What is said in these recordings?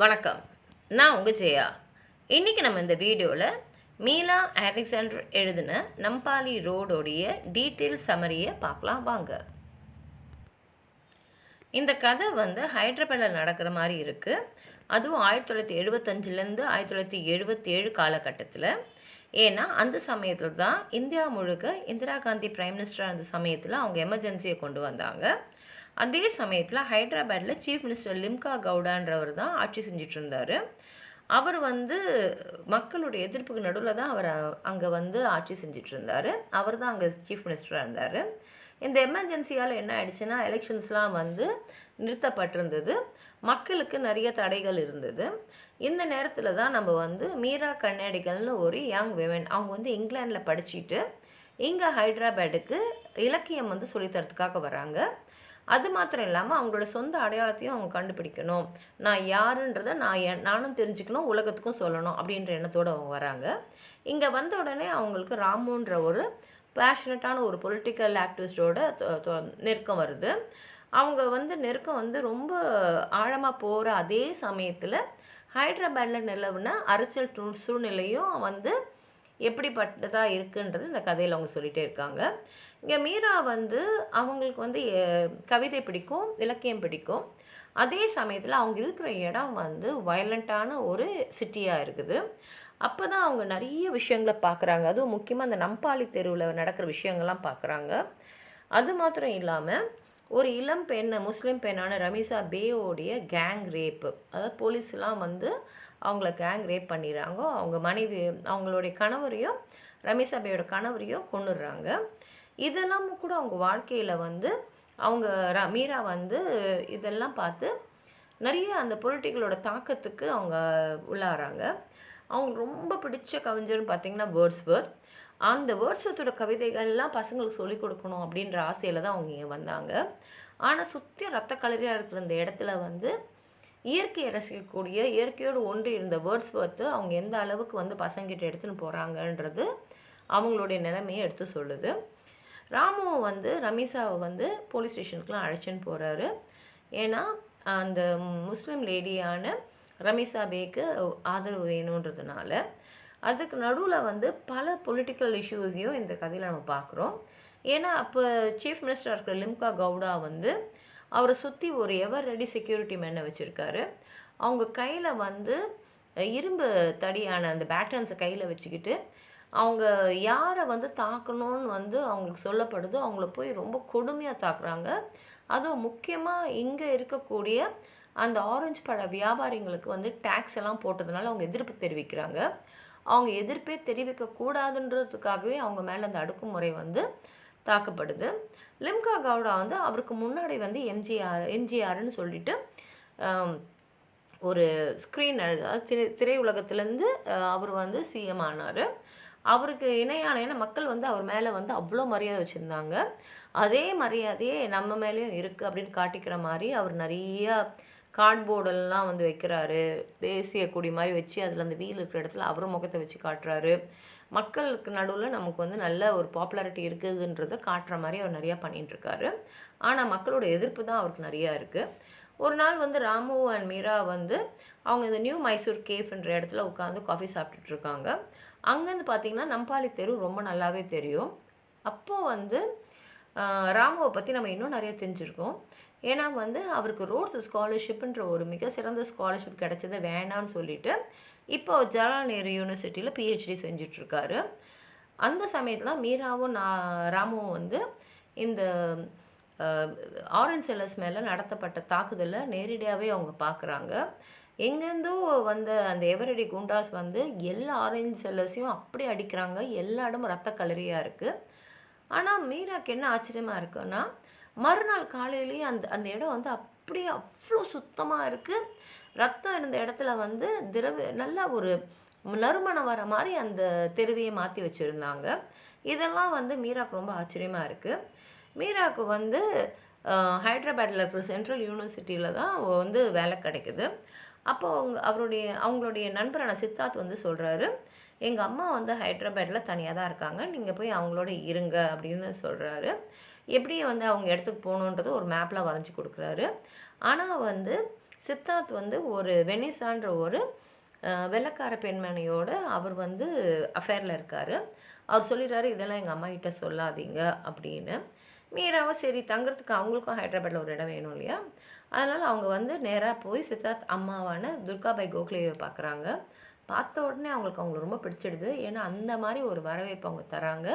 வணக்கம். நான் உங்கள் ஜெயா. இன்றைக்கி நம்ம இந்த வீடியோவில் மீலா அலெக்சாண்டர் எழுதின நம்பாலி ரோடோடைய டீட்டெயில் சம்மரியை பார்க்கலாம் வாங்க. இந்த கதை ஹைதராபாத்தில் நடக்கிற மாதிரி இருக்குது. அதுவும் 1975லேருந்து 1977 காலகட்டத்தில். ஏன்னா அந்த சமயத்தில் தான் இந்தியா முழுக்க இந்திரா காந்தி பிரைம் மினிஸ்டராக இருந்த சமயத்தில் அவங்க எமர்ஜென்சியை கொண்டு வந்தாங்க. அதே சமயத்தில் ஹைதராபாத்தில் சீஃப் மினிஸ்டர் லிம்கா கவுடான்றவர் தான் ஆட்சி செஞ்சிட்டு இருந்தார். அவர் மக்களுடைய எதிர்ப்புக்கு நடுவில் தான் அவர் அங்கே ஆட்சி செஞ்சிட்டு இருந்தார். அவர் தான் அங்கே சீஃப் மினிஸ்டராக இருந்தார். இந்த எமர்ஜென்சியால் என்ன ஆயிடுச்சுன்னா எலெக்ஷன்ஸ்லாம் நிறுத்தப்பட்டிருந்தது. மக்களுக்கு நிறைய தடைகள் இருந்தது. இந்த நேரத்தில் தான் நம்ம மீரா கர்நாடிகள்னு ஒரு யங் விமன் அவங்க இங்கிலாண்டில் படிச்சுட்டு இங்கே ஹைதராபாத்துக்கு இலக்கியம் சொல்லித்தரத்துக்காக வராங்க. அது மாத்திரம் இல்லாமல் அவங்களோட சொந்த அடையாளத்தையும் அவங்க கண்டுபிடிக்கணும், நான் யாருன்றதை நானும் தெரிஞ்சுக்கணும், உலகத்துக்கும் சொல்லணும் அப்படின்ற எண்ணத்தோடு அவங்க வராங்க. இங்கே வந்த உடனே அவங்களுக்கு ராமுன்ற ஒரு பேஷனட்டான ஒரு பொலிட்டிக்கல் ஆக்டிவிஸ்டோட நெருக்கம் வருது. அவங்க நெருக்கம் ரொம்ப ஆழமாக போகிற அதே சமயத்தில் ஹைதராபாத்தில் நிலவுன அரசியல் சூழ்நிலையும் எப்படிப்பட்டதாக இருக்குன்றது இந்த கதையில் அவங்க சொல்லிகிட்டே இருக்காங்க. இங்கே மீரா அவங்களுக்கு கவிதை பிடிக்கும், இலக்கியம் பிடிக்கும். அதே சமயத்தில் அவங்க இருக்கிற இடம் வயலண்ட்டான ஒரு சிட்டியாக இருக்குது. அப்போ தான் அவங்க நிறைய விஷயங்களை பார்க்குறாங்க. அதுவும் முக்கியமாக அந்த நம்பாலி தெருவில் நடக்கிற விஷயங்கள்லாம் பார்க்குறாங்க. அது மாத்திரம் இல்லாமல் ஒரு இளம் முஸ்லீம் பெண்ணான ரமீசா பேயோடைய கேங் ரேப்பு, அதாவது போலீஸ்லாம் அவங்கள கேங் ரேப் பண்ணிடுறாங்க. அவங்க மனைவி அவங்களுடைய கணவரையும் ரமீசா பேயோட கணவரையும் கொண்டுடுறாங்க. இதெல்லாமும் கூட அவங்க வாழ்க்கையில் அவங்க மீரா இதெல்லாம் பார்த்து நிறைய அந்த பொலிட்டிக்கலோட தாக்கத்துக்கு அவங்க உள்ளாராங்க. அவங்களுக்கு ரொம்ப பிடிச்ச கவிஞர்னு பார்த்திங்கன்னா வேர்ட்ஸ்வொர்த். அந்த வேர்ட்ஸ்வொர்த்தோட கவிதைகள்லாம் பசங்களுக்கு சொல்லிக் கொடுக்கணும் அப்படின்ற ஆசையில் தான் அவங்க இங்கே வந்தாங்க. ஆனால் சுற்றி ரத்த கலரியாக இருக்கிற இந்த இடத்துல இயற்கையை ரசிக்கக்கூடிய இயற்கையோடு ஒன்று இருந்த வேர்ட்ஸ்வொர்த்து அவங்க எந்த அளவுக்கு பசங்கிட்ட எடுத்துன்னு போகிறாங்கன்றது அவங்களுடைய நிலைமையை எடுத்து சொல்லுது. ராமு ரமீசாவை போலீஸ் ஸ்டேஷனுக்குலாம் அழைச்சின்னு போகிறாரு. ஏன்னா அந்த முஸ்லீம் லேடியான ரமீசா பேக்கு ஆதரவு வேணுன்றதுனால. அதுக்கு நடுவில் பல பொலிட்டிக்கல் இஷ்யூஸையும் இந்த கதையில் நம்ம பார்க்குறோம். ஏன்னா அப்போ சீஃப் மினிஸ்டராக இருக்கிற லிம்கா கவுடா அவரை சுற்றி ஒரு எவர் ரெடி செக்யூரிட்டி மேனை வச்சுருக்காரு. அவங்க கையில் இரும்பு தடியான அந்த பேட்டன்ஸை கையில் வச்சுக்கிட்டு அவங்க யாரை தாக்கணும்னு அவங்களுக்கு சொல்லப்படுதோ அவங்கள போய் ரொம்ப கொடுமையாக தாக்குறாங்க. அதுவும் முக்கியமாக இங்கே இருக்கக்கூடிய அந்த ஆரஞ்சு பழ வியாபாரிங்களுக்கு டேக்ஸ் எல்லாம் போட்டதுனால அவங்க எதிர்ப்பு தெரிவிக்கிறாங்க. அவங்க எதிர்ப்பே தெரிவிக்கக்கூடாதுன்றதுக்காகவே அவங்க மேலே அந்த அடக்குமுறை தாக்கப்படுது. லிம்கா கவுடா அவருக்கு முன்னாடி எம்ஜிஆர்னு சொல்லிட்டு ஒரு ஸ்க்ரீன் திரையுலகத்துலேருந்து அவர் சிஎம் ஆனார். அவருக்கு இணையான ஏன்னா மக்கள் அவர் மேலே அவ்வளோ மரியாதை வச்சுருந்தாங்க. அதே மரியாதையே நம்ம மேலேயும் இருக்குது அப்படின்னு காட்டிக்கிற மாதிரி அவர் நிறையா கார்ட்போர்டெல்லாம் வைக்கிறாரு. தேசிய கொடி மாதிரி வச்சு அதில் அந்த வீல் இருக்கிற இடத்துல அவரும் முகத்தை வச்சு காட்டுறாரு. மக்களுக்கு நடுவில் நமக்கு நல்ல ஒரு பாப்புலாரிட்டி இருக்குதுன்றதை காட்டுற மாதிரி அவர் நிறையா பண்ணிகிட்ருக்காரு. ஆனால் மக்களோட எதிர்ப்பு தான் அவருக்கு நிறையா இருக்குது. ஒரு நாள் ராமு அண்ட் மீரா அவங்க இந்த நியூ மைசூர் கேஃப்ன்ற இடத்துல உட்காந்து காஃபி சாப்பிட்டுட்ருக்காங்க. அங்கேருந்து பார்த்திங்கன்னா நம்பாலி தெரு ரொம்ப நல்லாவே தெரியும். அப்போது ராமுவை பற்றி நம்ம இன்னும் நிறைய தெரிஞ்சுருக்கோம். ஏன்னா அவருக்கு ரோட்ஸ் ஸ்காலர்ஷிப்புன்ற ஒரு மிக சிறந்த ஸ்காலர்ஷிப் கிடச்சதை வேணான்னு சொல்லிட்டு இப்போ ஜவஹர்லால் நேரு யூனிவர்சிட்டியில் பிஹெச்டி செஞ்சிட்ருக்காரு. அந்த சமயத்தில் மீராவும் ராமுவும் இந்த ஆரஞ்ச் செல்லர்ஸ் மேலே நடத்தப்பட்ட தாக்குதலை நேரடியாகவே அவங்க பார்க்குறாங்க. எங்கேருந்தோ அந்த எவரடி குண்டாஸ் எல்லா ஆரஞ்ச் செல்லர்ஸையும் அப்படி அடிக்கிறாங்க. எல்லா இடமும் ரத்த கலரியாக இருக்குது. ஆனால் மீராக்கு என்ன ஆச்சரியமாக இருக்குன்னா மறுநாள் காலையிலேயே அந்த இடம் அப்படியே அவ்வளோ சுத்தமாக இருக்குது. ரத்தம் இருந்த இடத்துல நல்லா ஒரு நறுமணம் வர மாதிரி அந்த தெருவையை மாற்றி வச்சுருந்தாங்க. இதெல்லாம் மீராக்கு ரொம்ப ஆச்சரியமாக இருக்குது. மீராக்கு ஹைதராபாத்தில் இருக்கிற சென்ட்ரல் யூனிவர்சிட்டியில் தான் வேலை கிடைக்குது. அப்போ அவங்களுடைய நண்பரான சித்தார்த் சொல்கிறாரு, எங்கள் அம்மா ஹைதராபாத்தில் தனியாக தான் இருக்காங்க, நீங்கள் போய் அவங்களோட இருங்க அப்படின்னு சொல்கிறாரு. எப்படி அவங்க இடத்துக்கு போகணுன்றது ஒரு மேப்பில் வரைஞ்சி கொடுக்குறாரு. ஆனால் சித்தார்த் வந்து ஒரு வெனிசான்ற ஒரு வெள்ளைக்கார பெண்மணியோட அவர் வந்து அஃபேரில் இருக்கார். அவர் சொல்லிடுறாரு, இதெல்லாம் எங்கள் அம்மா கிட்ட சொல்லாதீங்க அப்படின்னு. மீராவும் சரி தங்குறதுக்கு அவங்களுக்கும் ஹைதராபாத்தில் ஒரு இடம் வேணும் இல்லையா, அதனால் அவங்க வந்து நேராக போய் சித்தார்த் அம்மாவான துர்காபாய் கோகலேயை பார்க்குறாங்க. பார்த்த உடனே அவங்களுக்கு ரொம்ப பிடிச்சிடுது. ஏன்னா அந்த மாதிரி ஒரு வரவேற்பு அவங்க தராங்க.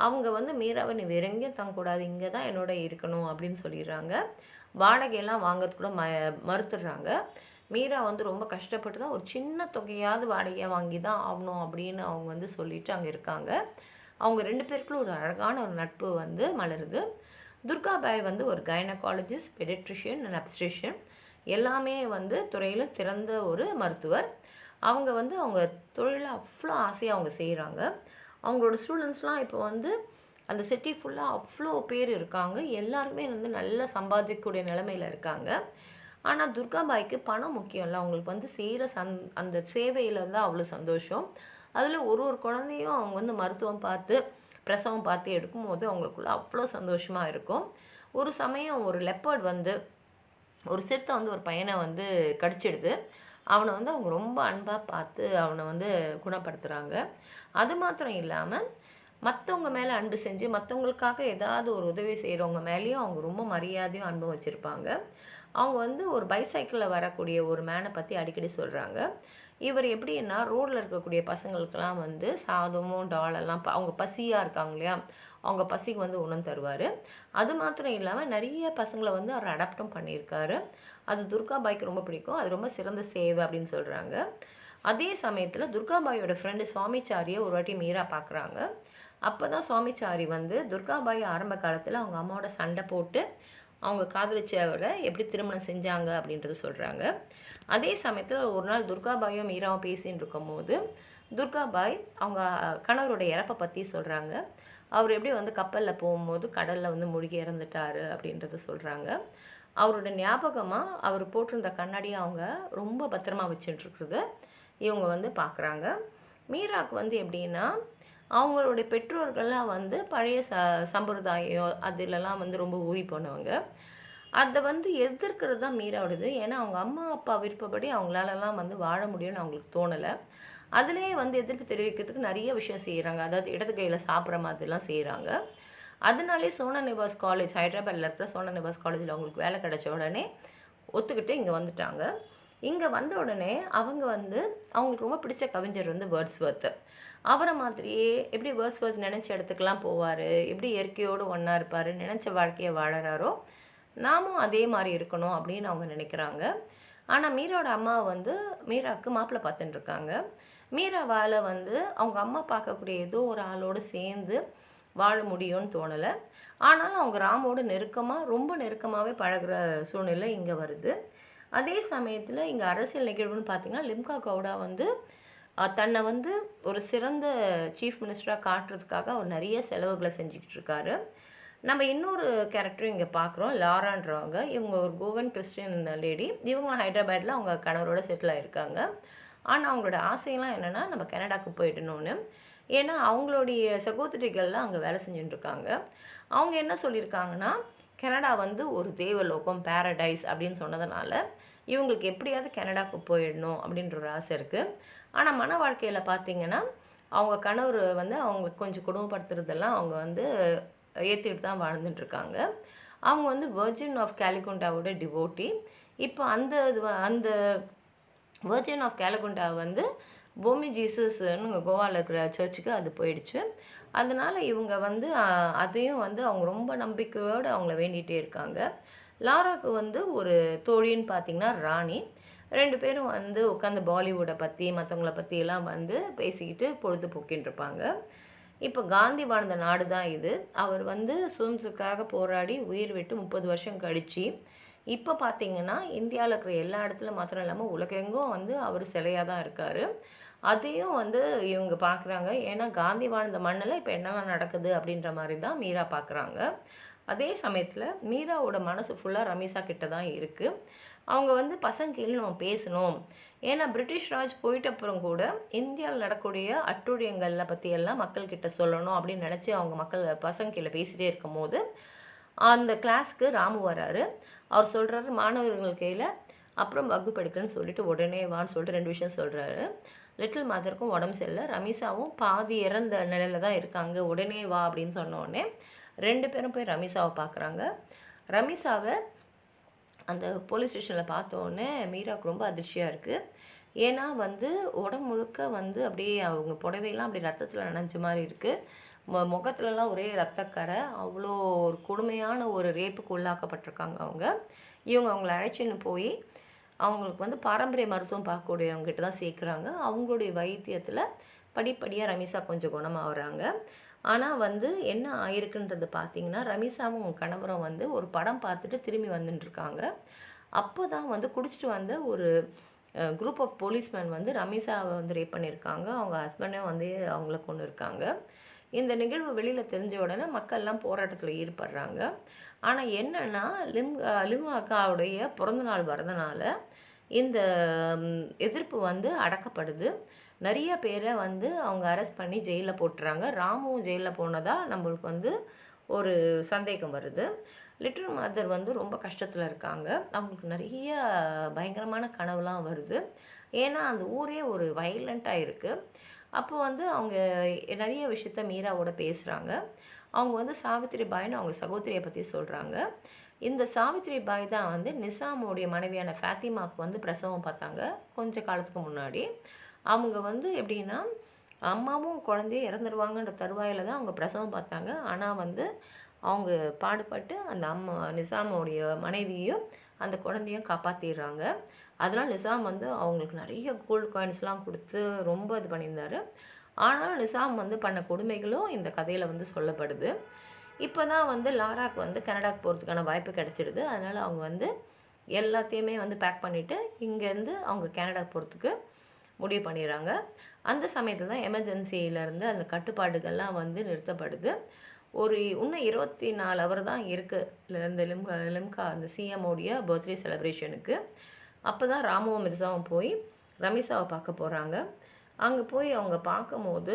அவங்க வந்து மீராவை நீ வேற எங்கேயும் தங்கக்கூடாது, இங்கே தான் என்னோட இருக்கணும் அப்படின்னு சொல்லிடுறாங்க. வாடகையெல்லாம் வாங்கிறது கூட மறுத்துடுறாங்க. மீரா வந்து ரொம்ப கஷ்டப்பட்டு தான் ஒரு சின்ன தொகையாவது வாடகையாக வாங்கி தான் ஆகணும் அப்படின்னு அவங்க வந்து சொல்லிட்டு அங்கே இருக்காங்க. அவங்க 2 பேருக்குள்ள ஒரு அழகான ஒரு நட்பு வந்து மலருது. துர்காபாய் வந்து ஒரு கைனகாலஜிஸ்ட், பெடிட்ரிஷியன் அண்ட் அப்ஸ்ட்ரிஷியன் எல்லாமே வந்து துறையில் சிறந்த ஒரு மருத்துவர். அவங்க வந்து அவங்க தொழிலை அவ்வளோ ஆசையாக அவங்க செய்கிறாங்க. அவங்களோட ஸ்டூடெண்ட்ஸ்லாம் இப்போ வந்து அந்த சிட்டி ஃபுல்லாக அவ்வளோ பேர் இருக்காங்க. எல்லாருமே வந்து நல்லா சம்பாதிக்கக்கூடிய நிலைமையில் இருக்காங்க. ஆனால் துர்காபாய்க்கு பணம் முக்கியம் இல்லை, அவங்களுக்கு வந்து செய்கிற அந்த சேவையில் தான் அவ்வளோ சந்தோஷம். அதில் ஒரு குழந்தையும் அவங்க வந்து மருத்துவம் பார்த்து பிரசவம் பார்த்து எடுக்கும்போது அவங்களுக்குள்ள அவ்வளோ சந்தோஷமாக இருக்கும். ஒரு சமயம் ஒரு லெப்பர்ட் வந்து ஒரு சிறுத்தை வந்து ஒரு பையனை வந்து கடிச்சிடுது. அவனை வந்து அவங்க ரொம்ப அன்பாக பார்த்து அவனை வந்து குணப்படுத்துகிறாங்க. அது மாத்திரம் இல்லாமல் மற்றவங்க மேலே அன்பு செஞ்சு மற்றவங்களுக்காக ஏதாவது ஒரு உதவி செய்கிறவங்க மேலேயும் அவங்க ரொம்ப மரியாதையும் அன்பும் வச்சுருப்பாங்க. அவங்க வந்து ஒரு பைசைக்கிளில் வரக்கூடிய ஒரு மேனை பற்றி அடிக்கடி சொல்கிறாங்க. இவர் எப்படின்னா ரோட்டில் இருக்கக்கூடிய பசங்களுக்கெல்லாம் வந்து சாதமும் டாலெல்லாம் அவங்க பசியாக இருக்காங்க இல்லையா, அவங்க பசிக்கு வந்து உணவு தருவார். அது மாத்திரம் இல்லாமல் நிறைய பசங்களை வந்து அவர் அடாப்டும் பண்ணியிருக்காரு. அது துர்காபாய்க்கு ரொம்ப பிடிக்கும். அது ரொம்ப சிறந்த சேவை அப்படின்னு சொல்கிறாங்க. அதே சமயத்தில் துர்காபாயோட ஃப்ரெண்டு சுவாமிச்சாரியை ஒரு வாட்டி மீரா பார்க்குறாங்க. அப்போ தான் சுவாமிச்சாரி வந்து துர்காபாய் ஆரம்ப காலத்தில் அவங்க அம்மாவோட சண்டை போட்டு அவங்க காதலிச்சவரை எப்படி திருமணம் செஞ்சாங்க அப்படின்றது சொல்கிறாங்க. அதே சமயத்தில் ஒரு நாள் துர்காபாயும் மீராவும் பேசின்னு இருக்கும்போது துர்காபாய் அவங்க கணவரோட இறப்பை பற்றி சொல்கிறாங்க. அவர் எப்படி வந்து கப்பலில் போகும்போது கடலில் வந்து மூழ்கி இறந்துட்டார் அப்படின்றத சொல்கிறாங்க. அவரோட ஞாபகமாக அவர் போட்டிருந்த கண்ணாடியை அவங்க ரொம்ப பத்திரமா வச்சுட்டுருக்குறத இவங்க வந்து பார்க்குறாங்க. மீராவுக்கு வந்து எப்படின்னா அவங்களுடைய பெற்றோர்கள்லாம் வந்து பழைய சம்பிரதாயம் அதிலெல்லாம் வந்து ரொம்ப ஊறி போனவங்க. அதை வந்து எதிர்க்கிறது தான் மீராவோடது. ஏன்னா அவங்க அம்மா அப்பா விருப்பப்படி அவங்களாலலாம் வந்து வாழ முடியும்னு அவங்களுக்கு தோணலை. அதுலேயே வந்து எதிர்ப்பு தெரிவிக்கிறதுக்கு நிறைய விஷயம் செய்கிறாங்க. அதாவது இடது கையில் சாப்பிட்ற மாதிரிலாம் செய்கிறாங்க. அதனாலே சோனா நிவாஸ் காலேஜ், ஹைதராபாத்தில் இருக்கிற சோனா நிவாஸ் காலேஜில் அவங்களுக்கு வேலை கிடைச்ச உடனே ஒத்துக்கிட்டு இங்கே வந்துட்டாங்க. இங்கே வந்த உடனே அவங்க வந்து அவங்களுக்கு ரொம்ப பிடிச்ச கவிஞர் வந்து வேர்ட்ஸ்வர்த். அவரை மாதிரியே எப்படி வேர்ட்ஸ்வர்த் நினச்ச இடத்துக்கெலாம் போவார், எப்படி இயற்கையோடு ஒன்றா இருப்பார், நினச்ச வாழ்க்கையை வாழறாரோ நாமும் அதே மாதிரி இருக்கணும் அப்படின்னு அவங்க நினைக்கிறாங்க. ஆனால் மீராவோட அம்மா வந்து மீராவுக்கு மாப்பிள்ளை பார்த்துட்டுருக்காங்க. மீராவால் வந்து அவங்க அம்மா பார்க்கக்கூடிய ஏதோ ஒரு ஆளோடு சேர்ந்து வாழ முடியும்னு தோணலை. ஆனாலும் அவங்க ராமோடு ரொம்ப நெருக்கமாகவே பழகிற சூழ்நிலை இங்கே வருது. அதே சமயத்தில் இங்கே அரசியல் நிகழ்வுன்னு பார்த்திங்கன்னா லிம்கா கவுடா வந்து தன்னை வந்து ஒரு சிறந்த சீஃப் மினிஸ்டராக காட்டுறதுக்காக அவர் நிறைய செலவுகளை செஞ்சுக்கிட்டு இருக்காரு. நம்ம இன்னொரு கேரக்டரும் இங்கே பார்க்குறோம், லாரான்றவங்க. இவங்க ஒரு கோவன் கிறிஸ்டியன் லேடி. இவங்க ஹைதராபாத்தில் அவங்க கணவரோட செட்டில் ஆகிருக்காங்க. ஆனால் அவங்களோட ஆசையெல்லாம் என்னென்னா நம்ம கனடாவுக்கு போயிடணும்னு. ஏன்னா அவங்களுடைய சகோதரிகள்லாம் அங்கே வேலை செஞ்சுட்டுருக்காங்க. அவங்க என்ன சொல்லியிருக்காங்கன்னா கனடா வந்து ஒரு தேவலோகம், பேரடைஸ் அப்படின்னு சொன்னதுனால இவங்களுக்கு எப்படியாவது கனடாவுக்கு போயிடணும் அப்படின்ற ஒரு ஆசை இருக்குது. ஆனால் மன வாழ்க்கையில் பார்த்திங்கன்னா அவங்க கணவர் வந்து அவங்க கொஞ்சம் குடும்பப்படுத்துறதெல்லாம் அவங்க வந்து ஏற்றிட்டு தான் வாழ்ந்துட்டுருக்காங்க. அவங்க வந்து வெர்ஜின் ஆஃப் கேலிகுண்டாவோட டிவோட்டி. இப்போ அந்த வெர்ஜின் ஆஃப் கேலிகுண்டா வந்து பூமி ஜீசஸ்ன்னு கோவாவில் இருக்கிற சர்ச்சுக்கு அது போயிடுச்சு. அதனால் இவங்க வந்து அதையும் வந்து அவங்க ரொம்ப நம்பிக்கையோடு அவங்கள வேண்டிகிட்டே இருக்காங்க. லாராவுக்கு வந்து ஒரு தோழின்னு பார்த்திங்கன்னா ராணி. 2 பேரும் வந்து உட்காந்து பாலிவுட்டை பற்றி மற்றவங்கள பற்றியெல்லாம் வந்து பேசிக்கிட்டு பொழுதுபோக்கின்னு இருப்பாங்க. இப்போ காந்தி வாழ்ந்த நாடு தான் இது. அவர் வந்து சுதந்திரத்துக்காக போராடி உயிர் விட்டு 30 வருஷம் கழித்து இப்போ பார்த்திங்கன்னா இந்தியாவில் இருக்கிற எல்லா இடத்துல மாத்திரம் இல்லாமல் உலகெங்கும் வந்து அவர் சிலையாக தான் இருக்கார். அதையும் வந்து இவங்க பார்க்குறாங்க. ஏன்னா காந்தி வாழ்ந்த மண்ணில் இப்போ என்னெல்லாம் நடக்குது அப்படின்ற மாதிரி தான் மீரா பார்க்குறாங்க. அதே சமயத்தில் மீராவோட மனசு ஃபுல்லாக ரமீஸா கிட்ட தான் இருக்குது. அவங்க வந்து பசங்க கீழே நம்ம பேசணும். ஏன்னா பிரிட்டிஷ் ராஜ் போயிட்ட அப்புறம் கூட இந்தியாவில் நடக்கக்கூடிய அட்டுழியங்களில் பற்றியெல்லாம் மக்கள்கிட்ட சொல்லணும் அப்படின்னு நினச்சி அவங்க பசங்க கீழே பேசிகிட்டே இருக்கும் போது அந்த கிளாஸ்க்கு ராமு வராரு. அவர் சொல்கிறாரு மாணவர்கள் கையில் அப்புறம் வகுப்பெடுக்கன்னு சொல்லிட்டு உடனே வான்னு சொல்லிட்டு 2 விஷயம் சொல்கிறாரு. லிட்டில் மதருக்கும் உடம்பு சரியில்லை, ரமீஸாவும் பாதி இறந்த நிலையில் தான் இருக்காங்க, உடனே வா அப்படின்னு சொன்னோடனே 2 பேரும் போய் ரமீஸாவை பார்க்குறாங்க. ரமீஸாவை அந்த போலீஸ் ஸ்டேஷனில் பார்த்தோன்னே மீராவுக்கு ரொம்ப அதிர்ச்சியாக இருக்குது. ஏன்னா வந்து உடம்பு முழுக்க வந்து அப்படியே அவங்க புடவையெல்லாம் அப்படி ரத்தத்தில் நனைஞ்ச மாதிரி இருக்குது. முகத்துலலாம் ஒரே ரத்தக்கரை. அவ்வளோ ஒரு கொடுமையான ஒரு ரேப்புக்கு உள்ளாக்கப்பட்டிருக்காங்க அவங்க. இவங்க அவங்கள அழைச்சின்னு போய் அவங்களுக்கு வந்து பாரம்பரிய மருத்துவம் பார்க்கக்கூடியவங்ககிட்ட தான் சேர்க்குறாங்க. அவங்களுடைய வைத்தியத்தில் படிப்படியாக ரமீஸா கொஞ்சம் குணமாகறாங்க. ஆனால் வந்து என்ன ஆயிருக்குன்றது பார்த்தீங்கன்னா, ரமீஸாவும் கணவரும் வந்து ஒரு படம் பார்த்துட்டு திரும்பி வந்துட்டுருக்காங்க. அப்போ தான் வந்து குடிச்சிட்டு வந்த ஒரு குரூப் ஆஃப் போலீஸ்மேன் வந்து ரமீஸாவை வந்து ரேப் பண்ணியிருக்காங்க. அவங்க ஹஸ்பண்டே வந்து அவங்கள கொண்டு இருக்காங்க. இந்த நிகழ்வு வெளியில் தெரிஞ்ச உடனே மக்கள்லாம் போராட்டத்தில் ஈடுபடுறாங்க. ஆனால் என்னென்னா லிம் அக்காவுடைய பிறந்தநாள் வரதுனால இந்த எதிர்ப்பு வந்து அடக்கப்படுது. நிறைய பேரை வந்து அவங்க அரெஸ்ட் பண்ணி ஜெயிலில் போட்டுறாங்க. ராமுவும் ஜெயிலில் போனதாக நம்மளுக்கு வந்து ஒரு சந்தேகம் வருது. லிட்டில் மதர் வந்து ரொம்ப கஷ்டத்தில் இருக்காங்க. அவங்களுக்கு நிறைய பயங்கரமான கனவுலாம் வருது. ஏன்னா அந்த ஊரே ஒரு வைலண்ட்டாக இருக்குது. அப்போ வந்து அவங்க நிறைய விஷயத்த மீராவோட பேசுகிறாங்க. அவங்க வந்து சாவித்திரி பாய்னு அவங்க சகோதரியை பற்றி சொல்கிறாங்க. இந்த சாவித்திரி பாய் தான் வந்து நிசாமுடைய மனைவியான ஃபாத்திமாவுக்கு வந்து பிரசவம் பார்த்தாங்க கொஞ்சம் காலத்துக்கு முன்னாடி. அவங்க வந்து எப்படின்னா, அம்மாவும் குழந்தையும் இறந்துடுவாங்கன்ற தருவாயில் தான் அவங்க பிரசவம் பார்த்தாங்க. ஆனால் வந்து அவங்க பாடுபட்டு அந்த நிசாமுடைய மனைவியும் அந்த குழந்தையும் காப்பாற்றிடுறாங்க. அதனால் நிசாம் வந்து அவங்களுக்கு நிறைய கோல்டு காயின்ஸ்லாம் கொடுத்து ரொம்ப இது பண்ணியிருந்தார். ஆனாலும் நிசாம் வந்து பண்ண கொடுமைகளும் இந்த கதையில் வந்து சொல்லப்படுது. இப்போ தான் வந்து லாராக்கு வந்து கனடாக்கு போகிறதுக்கான வாய்ப்பு கிடச்சிடுது. அதனால் அவங்க வந்து எல்லாத்தையுமே வந்து பேக் பண்ணிவிட்டு இங்கேருந்து அவங்க கனடாக்கு போகிறதுக்கு முடிவு பண்ணிடுறாங்க. அந்த சமயத்தில் தான் எமர்ஜென்சியிலேருந்து அந்த கட்டுப்பாடுகள்லாம் வந்து நிறுத்தப்படுது. இன்னும் 24 ஹவர் தான் இருக்குது இந்த லிம்கா அந்த சிஎம்மோடைய பர்த்டே செலிப்ரேஷனுக்கு. அப்போ தான் ராமுவும் மிர்சாவும் போய் ரமீஸாவை பார்க்க போகிறாங்க. அங்கே போய் அவங்க பார்க்கும்போது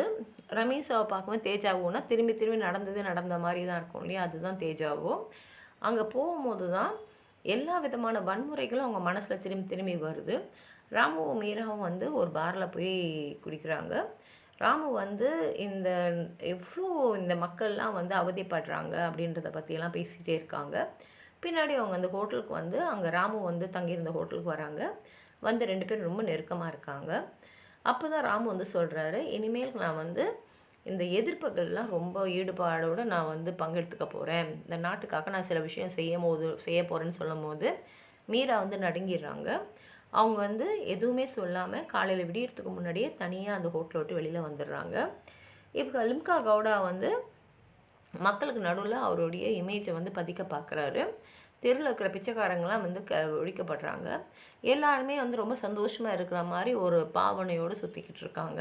ரமீஸாவை பார்க்கும்போது தேஜாவோன்னா திரும்பி நடந்த மாதிரி தான் இருக்கும் இல்லையா, அதுதான் தேஜாவோ. அங்கே போகும்போது தான் எல்லா விதமான வன்முறைகளும் அவங்க மனசில் திரும்பி வருது. ராமுவும் மீராவும் வந்து ஒரு பாரில் போய் குடிக்கிறாங்க. ராமு வந்து எவ்வளோ இந்த மக்கள்லாம் வந்து அவதிப்படுறாங்க அப்படின்றத பற்றியெல்லாம் பேசிகிட்டே இருக்காங்க. பின்னாடி அவங்க அந்த ஹோட்டலுக்கு வந்து அங்கே ராமு வந்து தங்கியிருந்த ஹோட்டலுக்கு வராங்க. வந்து 2 பேரும் ரொம்ப நெருக்கமாக இருக்காங்க. அப்போ தான் ராமு வந்து சொல்கிறாரு, இனிமேல் நான் வந்து இந்த எதிர்ப்புகள்லாம் ரொம்ப ஈடுபாடோடு நான் வந்து பங்கெடுத்துக்க போகிறேன். இந்த நாட்டுக்காக நான் சில விஷயம் செய்ய போகிறேன்னு சொல்லும் போது மீரா வந்து நடுங்கிடுறாங்க. அவங்க வந்து எதுவுமே சொல்லாமல் காலையில் விடியறதுக்கு முன்னாடியே தனியாக அந்த ஹோட்டலை விட்டு வெளியில் வந்துடுறாங்க. இப்போ லிம்கா கவுடா வந்து மக்களுக்கு நடுவில் அவருடைய இமேஜை வந்து பதிக்க பார்க்குறாரு. தெருவில் இருக்கிற பிச்சைக்காரங்களாம் வந்து ஒழிக்கப்படுறாங்க. எல்லாருமே வந்து ரொம்ப சந்தோஷமாக இருக்கிற மாதிரி ஒரு பாவனையோடு சுற்றிக்கிட்டு இருக்காங்க.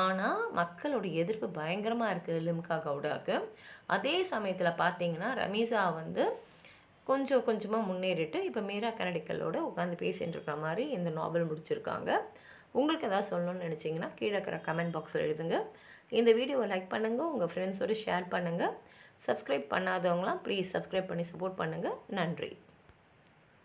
ஆனால் மக்களுடைய எதிர்ப்பு பயங்கரமாக இருக்குது லிம்கா கவுடாவுக்கு. அதே சமயத்தில் பார்த்தீங்கன்னா ரமீஸா வந்து கொஞ்சம் கொஞ்சமாக முன்னேறிட்டு இப்போ மீரா கனடிக்கலோடு உட்காந்து பேசிகிட்டு இருக்கிற மாதிரி இந்த நாவல் முடிச்சிருக்காங்க. உங்களுக்கு எதாவது சொல்லணும்னு நினச்சிங்கன்னா கீழே இருக்கிற கமெண்ட் பாக்ஸில் எழுதுங்க. இந்த வீடியோவை லைக் பண்ணுங்கள், உங்கள் ஃப்ரெண்ட்ஸோடு ஷேர் பண்ணுங்கள். சப்ஸ்கிரைப் பண்ணாதவங்களாம் ப்ளீஸ் சப்ஸ்கிரைப் பண்ணி சப்போர்ட் பண்ணுங்கள். நன்றி.